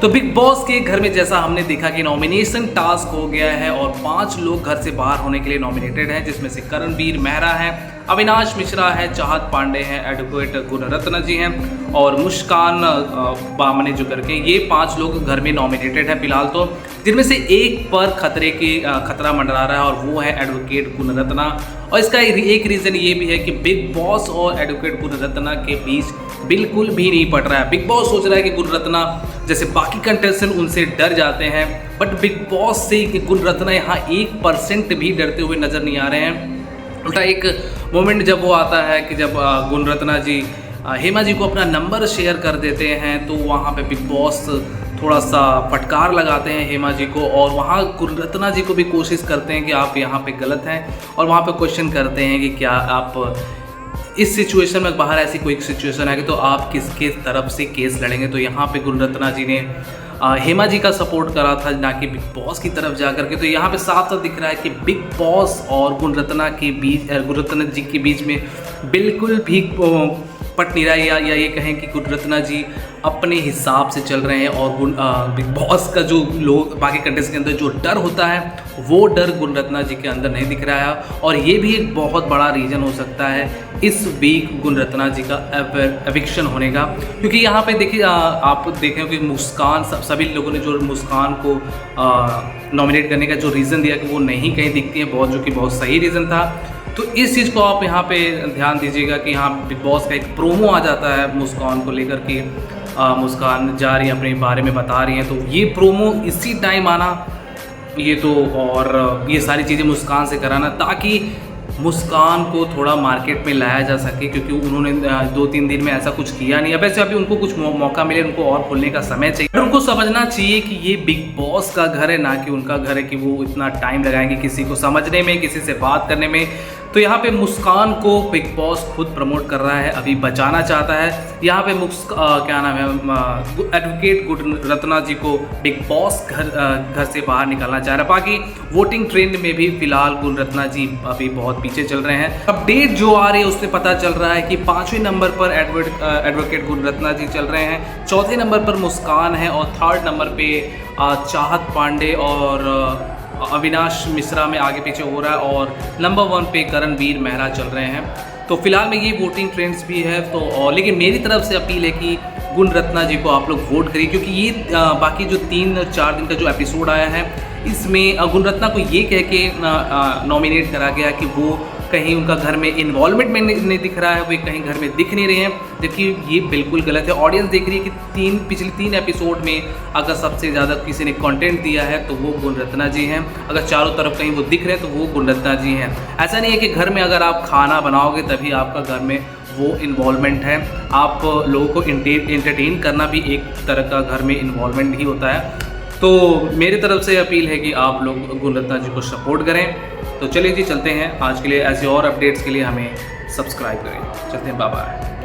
तो big boss के घर में जैसा हमने देखा कि नॉमिनेशन टास्क हो गया है और 5 लोग घर से बाहर होने के लिए नॉमिनेटेड हैं, जिसमें से करणवीर मेहरा है, अविनाश मिश्रा है, चाहत पांडे हैं, एडवोकेट गुणरत्न जी हैं और मुस्कान बामने जो करके ये 5 लोग घर में नॉमिनेटेड हैं फिलहाल। तो जिनमें से एक पर खतरा मंडरा रहा है और वो है एडवोकेट गुणरत्ना। और इसका एक रीज़न ये भी है कि बिग बॉस और एडवोकेट गुणरत्ना के बीच बिल्कुल भी नहीं पड़ रहा है। बिग बॉस सोच रहा है कि गुणरत्ना जैसे बाकी कंटेस्टेंट उनसे डर जाते हैं, बट बिग बॉस से कि गुणरत्ना यहाँ 1% भी डरते हुए नज़र नहीं आ रहे हैं। उल्टा एक मोमेंट जब वो आता है कि जब गुणरत्ना जी हेमा जी को अपना नंबर शेयर कर देते हैं तो वहाँ पे बिग बॉस थोड़ा सा फटकार लगाते हैं हेमा जी को और वहाँ गुणरत्ना जी को भी कोशिश करते हैं कि आप यहाँ पे गलत हैं और वहाँ पे क्वेश्चन करते हैं कि क्या आप इस सिचुएशन में बाहर ऐसी कोई सिचुएशन आएगी तो आप किसके तरफ से केस लड़ेंगे। तो यहाँ पे गुणरत्ना जी ने हेमा जी का सपोर्ट करा था, ना कि बिग बॉस की तरफ जा करके। तो यहाँ पे साफ साफ दिख रहा है कि बिग बॉस और गुणरत्ना जी के बीच में बिल्कुल भी पट नहीं रहा है, या ये कहें कि गुणरत्ना जी अपने हिसाब से चल रहे हैं और बिग बॉस का जो लोग बाकी कंटेस्ट के अंदर जो डर होता है वो डर गुणरत्ना जी के अंदर नहीं दिख रहा है। और ये भी एक बहुत बड़ा रीज़न हो सकता है इस वीक गुणरत्ना जी का एविक्शन होने का, क्योंकि यहाँ पे देखिए आप देखें कि मुस्कान सभी लोगों ने जो मुस्कान को नॉमिनेट करने का जो रीज़न दिया कि वो नहीं कहीं दिखती है, जो कि बहुत सही रीज़न था। तो इस चीज़ को आप यहाँ पे ध्यान दीजिएगा कि यहाँ बिग बॉस का एक प्रोमो आ जाता है मुस्कान को लेकर के, मुस्कान जा रही है अपने बारे में बता रही हैं, तो ये प्रोमो इसी टाइम आना ये तो, और ये सारी चीज़ें मुस्कान से कराना ताकि मुस्कान को थोड़ा मार्केट में लाया जा सके, क्योंकि उन्होंने 2-3 दिन में ऐसा कुछ किया नहीं है। वैसे अभी उनको कुछ मौका मिले, उनको और खुलने का समय चाहिए। उनको समझना चाहिए कि ये बिग बॉस का घर है, ना कि उनका घर है कि वो इतना टाइम लगाएंगे किसी को समझने में, किसी से बात करने में। तो यहाँ पे मुस्कान को बिग बॉस खुद प्रमोट कर रहा है, अभी बचाना चाहता है। यहाँ पे क्या नाम है, एडवोकेट गुणरत्ना जी को बिग बॉस घर से बाहर निकालना चाह रहा है। बाकी वोटिंग ट्रेंड में भी फिलहाल गुणरत्ना जी अभी बहुत पीछे चल रहे हैं। अपडेट जो आ रही है उससे पता चल रहा है कि 5वें नंबर पर एडवोकेट गुणरत्ना जी चल रहे हैं, 4थे नंबर पर मुस्कान है और 3rd नंबर पे चाहत पांडे और अविनाश मिश्रा में आगे पीछे हो रहा है और नंबर 1 पे करणवीर मेहरा चल रहे हैं। तो फिलहाल में ये वोटिंग ट्रेंड्स भी है। तो लेकिन मेरी तरफ से अपील है कि गुणरत्ना जी को आप लोग वोट करिए, क्योंकि ये बाकी जो 3-4 दिन का जो एपिसोड आया है इसमें गुणरत्ना को ये कह के नॉमिनेट करा गया कि वो कहीं उनका घर में इन्वॉल्वमेंट में नहीं दिख रहा है, वो कहीं घर में दिख नहीं रहे हैं, जबकि ये बिल्कुल गलत है। ऑडियंस देख रही है कि पिछले 3 एपिसोड में अगर सबसे ज़्यादा किसी ने कंटेंट दिया है तो वो गुणरत्ना जी हैं। अगर चारों तरफ कहीं वो दिख रहे हैं तो वो गुणरत्ना जी हैं। ऐसा नहीं है कि घर में अगर आप खाना बनाओगे तभी आपका घर में वो इन्वॉल्वमेंट है। आप लोगों को एंटरटेन करना भी एक तरह का घर में इन्वॉल्वमेंट ही होता है। तो मेरी तरफ से अपील है कि आप लोग गुणरत्ना जी को सपोर्ट करें। तो चलिए जी चलते हैं, आज के लिए ऐसे और अपडेट्स के लिए हमें सब्सक्राइब करें। चलते हैं, बाय बाय।